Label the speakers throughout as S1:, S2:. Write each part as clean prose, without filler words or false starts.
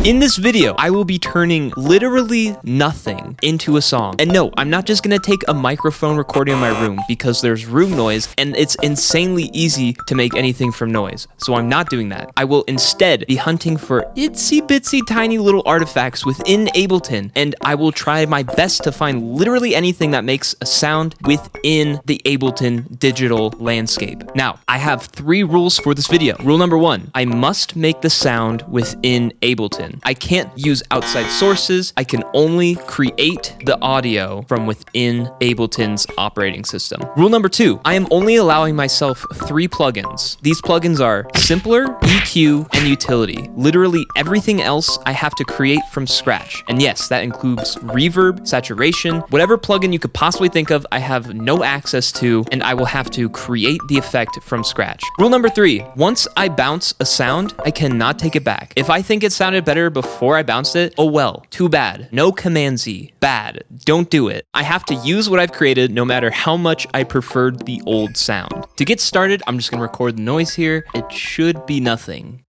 S1: In this video, I will be turning literally nothing into a song. And no, I'm not just gonna take a microphone recording in my room because there's room noise and it's insanely easy to make anything from noise. So I'm not doing that. I will instead be hunting for itsy bitsy tiny little artifacts within Ableton, and I will try my best to find literally anything that makes a sound within the Ableton digital landscape. Now, I have 3 rules for this video. Rule number 1, I must make the sound within Ableton. I can't use outside sources. I can only create the audio from within Ableton's operating system. Rule number 2, I am only allowing myself 3 plugins. These plugins are Simpler, EQ, and Utility. Literally everything else I have to create from scratch. And yes, that includes reverb, saturation, whatever plugin you could possibly think of, I have no access to, and I will have to create the effect from scratch. Rule number 3, once I bounce a sound, I cannot take it back. If I think it sounded better before I bounced it, oh well, too bad. No Command Z, bad, don't do it. I have to use what I've created no matter how much I preferred the old sound. To get started, I'm just gonna record the noise here. It should be nothing.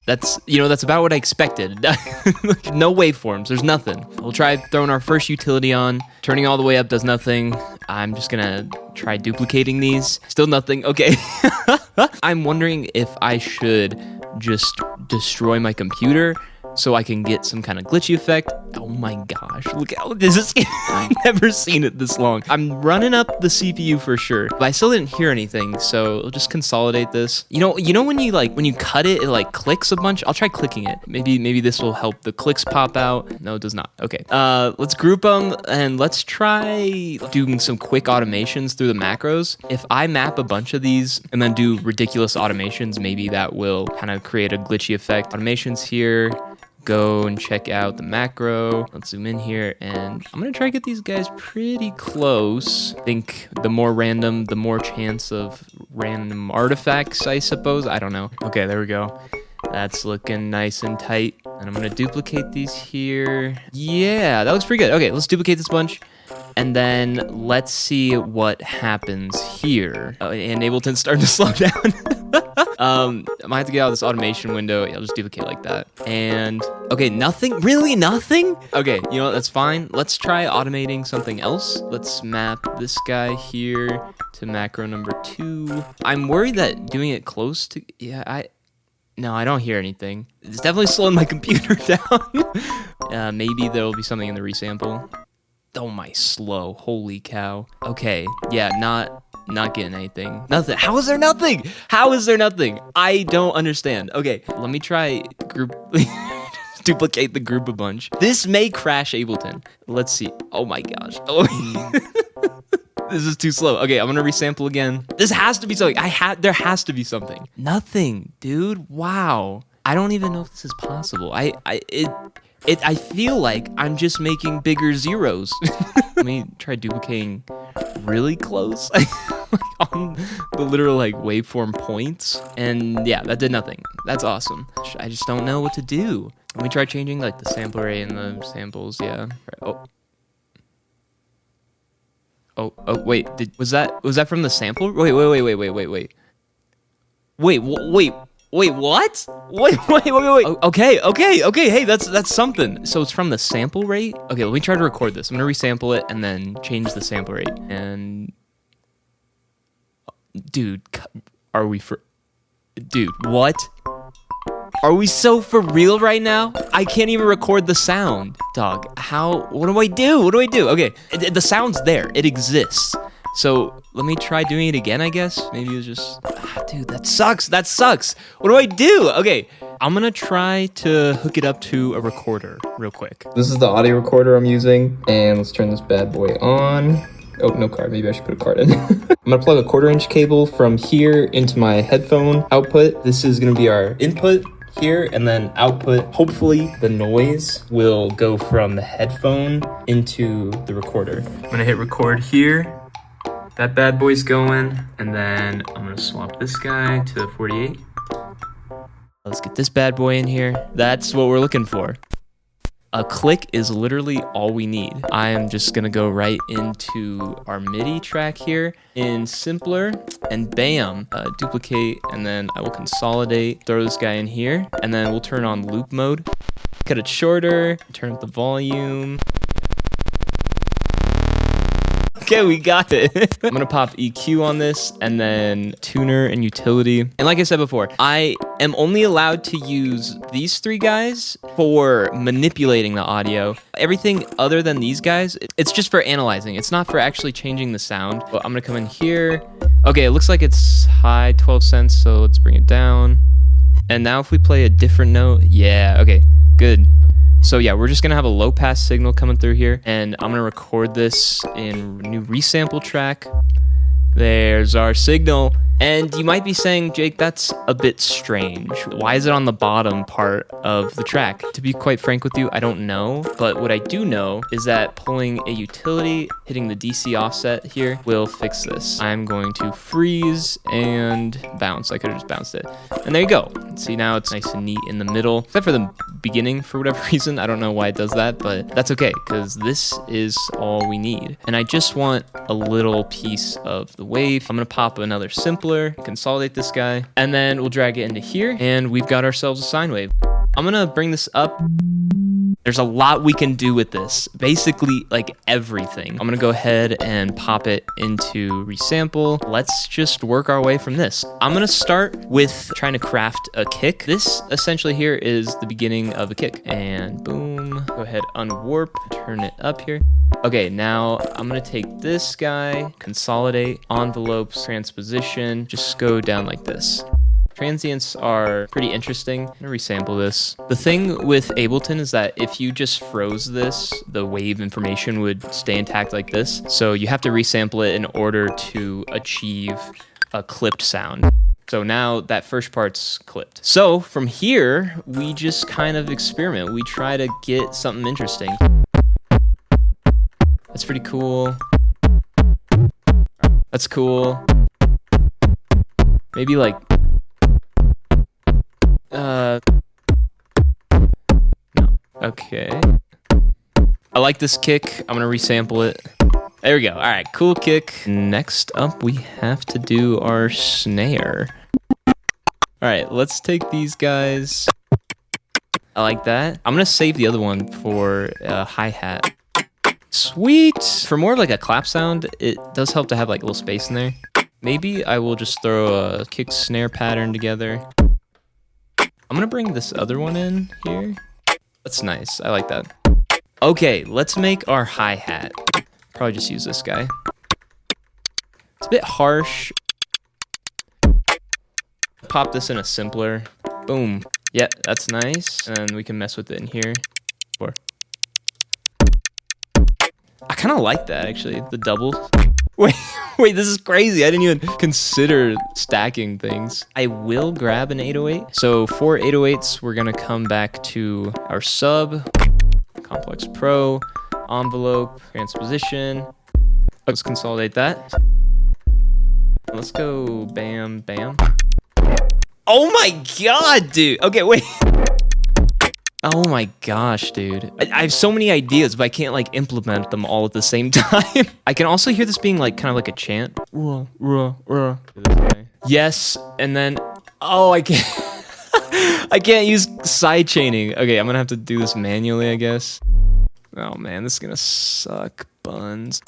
S1: That's about what I expected. No waveforms, there's nothing. We'll try throwing our first utility on. Turning all the way up does nothing. I'm just gonna try duplicating these. Still nothing, okay. I'm wondering if I should just destroy my computer so I can get some kind of glitchy effect. Oh my gosh, look how this is. I've never seen it this long. I'm running up the CPU for sure, but I still didn't hear anything, so I'll just consolidate this. You know when you cut it, it like clicks a bunch? I'll try clicking it. Maybe this will help the clicks pop out. No, it does not. Okay, let's group them and let's try doing some quick automations through the macros. If I map a bunch of these and then do ridiculous automations, maybe that will kind of create a glitchy effect. Automations here. Go and check out the macro. Let's zoom in here, and I'm gonna try to get these guys pretty close. I think the more random, the more chance of random artifacts, I suppose. I don't know. Okay, there we go. That's looking nice and tight. And I'm gonna duplicate these here. Yeah, that looks pretty good. Okay, let's duplicate this bunch. And then let's see what happens here. Oh, and Ableton's starting to slow down. I might have to get out of this automation window. Yeah, I'll just duplicate like that. And okay, nothing, really nothing? Okay, you know what, that's fine. Let's try automating something else. Let's map this guy here to macro number 2. I'm worried that doing it close to, no, I don't hear anything. It's definitely slowing my computer down. Maybe there'll be something in the resample. Oh my slow, holy cow. Okay, yeah, not getting anything. Nothing. How is there nothing? How is there nothing? I don't understand. Okay, let me try duplicate the group a bunch. This may crash Ableton. Let's see. Oh my gosh. Oh, this is too slow. Okay, I'm gonna resample again. This has to be something. There has to be something. Nothing, dude. Wow. I don't even know if this is possible. I feel like I'm just making bigger zeros. Let me try duplicating really close on the literal waveform points. And yeah, that did nothing. That's awesome. I just don't know what to do. Let me try changing the sample rate and the samples. Yeah. Oh, wait. Was that from the sample? Wait. Wait, what? Wait. Okay. Hey, that's something. So it's from the sample rate? Okay, let me try to record this. I'm gonna resample it and then change the sample rate. And dude, dude, what? Are we so for real right now? I can't even record the sound, dog. What do I do? Okay, the sound's there. It exists. So let me try doing it again, I guess. Maybe it's just, dude, that sucks. What do I do? Okay, I'm gonna try to hook it up to a recorder real quick.
S2: This is the audio recorder I'm using, and let's turn this bad boy on. Oh, no card. Maybe I should put a card in. I'm gonna plug a 1/4" cable from here into my headphone output. This is gonna be our input here, and then output. Hopefully the noise will go from the headphone into the recorder. I'm gonna hit record here. That bad boy's going, and then I'm gonna swap this guy to 48.
S1: Let's get this bad boy in here. That's what we're looking for. A click is literally all we need. I am just gonna go right into our MIDI track here in Simpler, and bam, duplicate, and then I will consolidate, throw this guy in here, and then we'll turn on loop mode. cut it shorter, turn up the volume. Okay, we got it. I'm gonna pop EQ on this and then tuner and utility. And like I said before, I am only allowed to use these three guys for manipulating the audio. Everything other than these guys, it's just for analyzing. It's not for actually changing the sound. But I'm gonna come in here. Okay, it looks like it's high 12 cents, so let's bring it down. And now if we play a different note, yeah, okay, good. So yeah, we're just gonna have a low pass signal coming through here, and I'm gonna record this in new resample track. There's our signal. And you might be saying, Jake, that's a bit strange. Why is it on the bottom part of the track? To be quite frank with you, I don't know. But what I do know is that pulling a utility, hitting the DC offset here, will fix this. I'm going to freeze and bounce. I could have just bounced it. And there you go. See, now it's nice and neat in the middle, except for the beginning for whatever reason. I don't know why it does that, but that's okay, because this is all we need. And I just want a little piece of the wave. I'm gonna pop another simpler, consolidate this guy, and then we'll drag it into here, and we've got ourselves a sine wave. I'm gonna bring this up. There's a lot we can do with this, basically like everything. I'm gonna go ahead and pop it into resample. Let's just work our way from this. I'm gonna start with trying to craft a kick. This essentially here is the beginning of a kick. And boom, go ahead, unwarp, turn it up here. Okay, now I'm gonna take this guy, consolidate, envelopes, transposition, just go down like this. Transients are pretty interesting. I'm gonna resample this. The thing with Ableton is that if you just froze this, the wave information would stay intact like this. So you have to resample it in order to achieve a clipped sound. So now that first part's clipped. So from here, we just kind of experiment. We try to get something interesting. That's pretty cool. That's cool. Maybe like no. Okay. I like this kick. I'm gonna resample it. There we go. All right, cool kick. Next up, we have to do our snare. All right, let's take these guys. I like that. I'm gonna save the other one for a hi-hat. Sweet. For more of like a clap sound, it does help to have like a little space in there. Maybe I will just throw a kick snare pattern together. I'm gonna bring this other one in here. That's nice, I like that. Okay, let's make our hi-hat. Probably just use this guy. It's a bit harsh. Pop this in a simpler. Boom. Yeah, that's nice. And we can mess with it in here. I kind of like that actually, the double. Wait, this is crazy. I didn't even consider stacking things. I will grab an 808. So for 808s, we're gonna come back to our sub, Complex Pro, envelope, transposition. Let's consolidate that. Let's go bam, bam. Oh my God, dude. Okay, wait. Oh my gosh, dude. I have so many ideas, but I can't like implement them all at the same time. I can also hear this being like kind of like a chant. Yes, and then, oh, I can't. I can't use side chaining. Okay, I'm gonna have to do this manually, I guess. Oh man, this is gonna suck buns.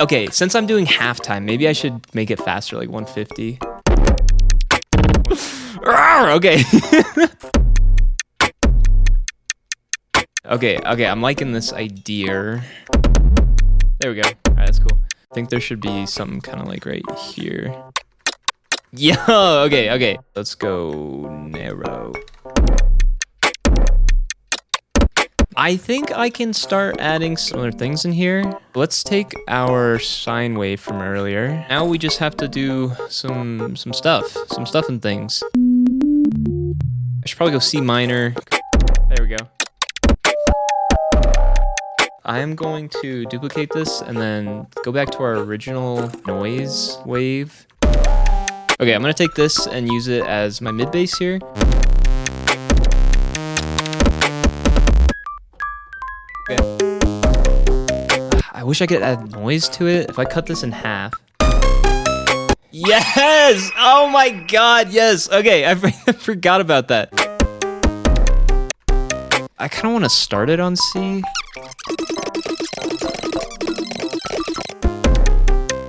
S1: Okay, since I'm doing halftime, maybe I should make it faster, like 150. Okay. Okay, I'm liking this idea. There we go. All right, that's cool. I think there should be something kind of like right here. Yeah, okay. Let's go narrow. I think I can start adding some other things in here. Let's take our sine wave from earlier. Now we just have to do some stuff and things. I should probably go C minor. There we go. I am going to duplicate this and then go back to our original noise wave. Okay, I'm gonna take this and use it as my mid bass here. Okay. I wish I could add noise to it. If I cut this in half. Yes! Oh my God, yes! Okay, I forgot about that. I kind of want to start it on C.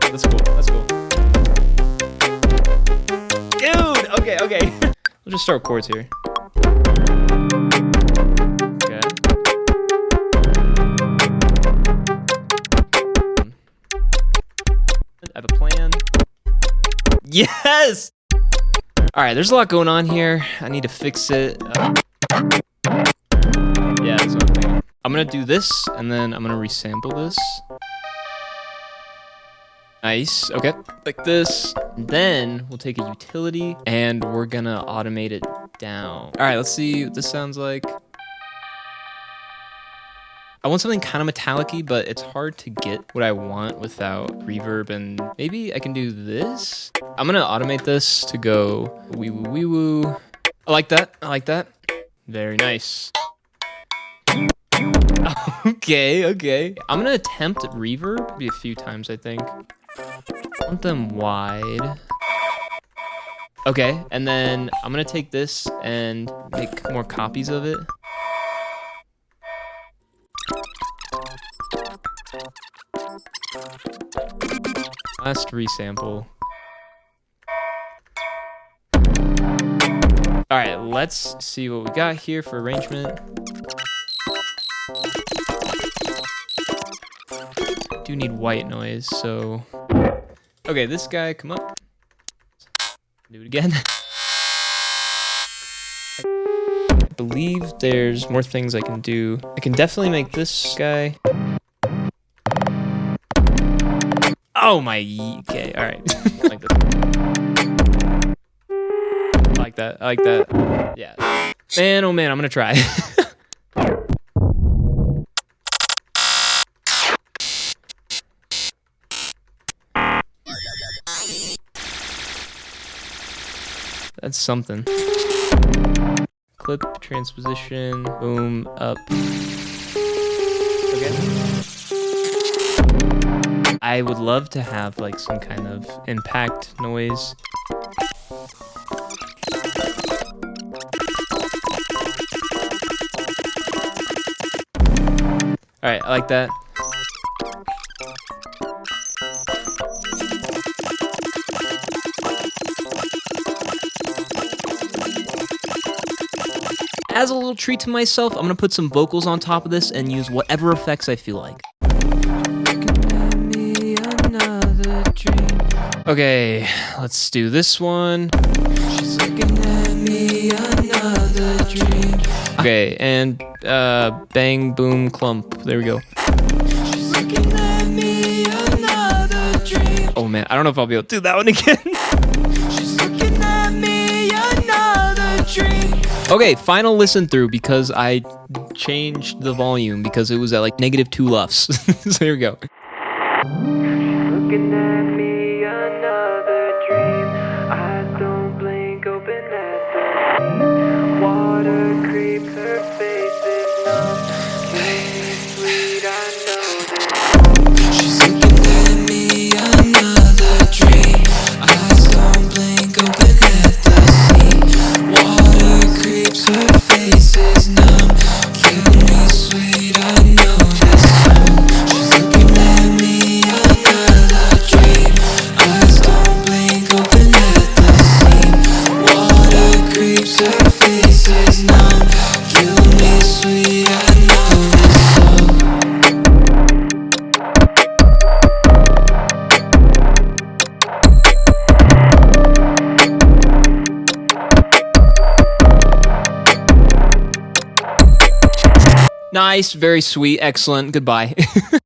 S1: That's cool. That's cool. Dude! Okay, okay. We'll just start chords here. Okay. I have a plan. Yes! Alright, there's a lot going on here. I need to fix it. Yeah, that's what I'm thinking. I'm gonna do this, and then I'm gonna resample this. Nice. Okay, like this. And then we'll take a utility, and we're gonna automate it down. Alright, let's see what this sounds like. I want something kind of metallic-y, but it's hard to get what I want without reverb, and maybe I can do this? I'm gonna automate this to go wee woo wee woo. I like that. I like that. Very nice. Okay, okay. I'm gonna attempt reverb maybe a few times, I think. I want them wide. Okay, and then I'm gonna take this and make more copies of it. Last resample. Alright, let's see what we got here for arrangement. Do need white noise, so... Okay, this guy, come up. Do it again. I believe there's more things I can do. I can definitely make this guy... Oh my, okay, alright. Like this. I like that, I like that. Yeah. Man, oh man, I'm gonna try. That's something. Clip, transposition, boom, up. Okay. I would love to have like some kind of impact noise. Alright, I like that. As a little treat to myself, I'm gonna put some vocals on top of this and use whatever effects I feel like. Okay, let's do this one. She's looking at me, another dream. Okay, and bang, boom, clump. There we go. She's looking at me, another dream. Oh man, I don't know if I'll be able to do that one again. She's looking at me, another dream. Okay, final listen through because I changed the volume because it was at like -2 LUFS. So here we go. Looking at me, another dream. Eyes don't blink, open at the water creeps, her face is numb. Hey, sweet, I know this. She's looking at me, another dream. Eyes don't blink, open at the sea. Water creeps, her face is numb. Kill me, sweet, I know this. She's looking at me, another dream. Eyes don't blink, open at the seam. Water creeps, her face is numb. Kill me, sweet, I know this song. Nice, very sweet, excellent, goodbye.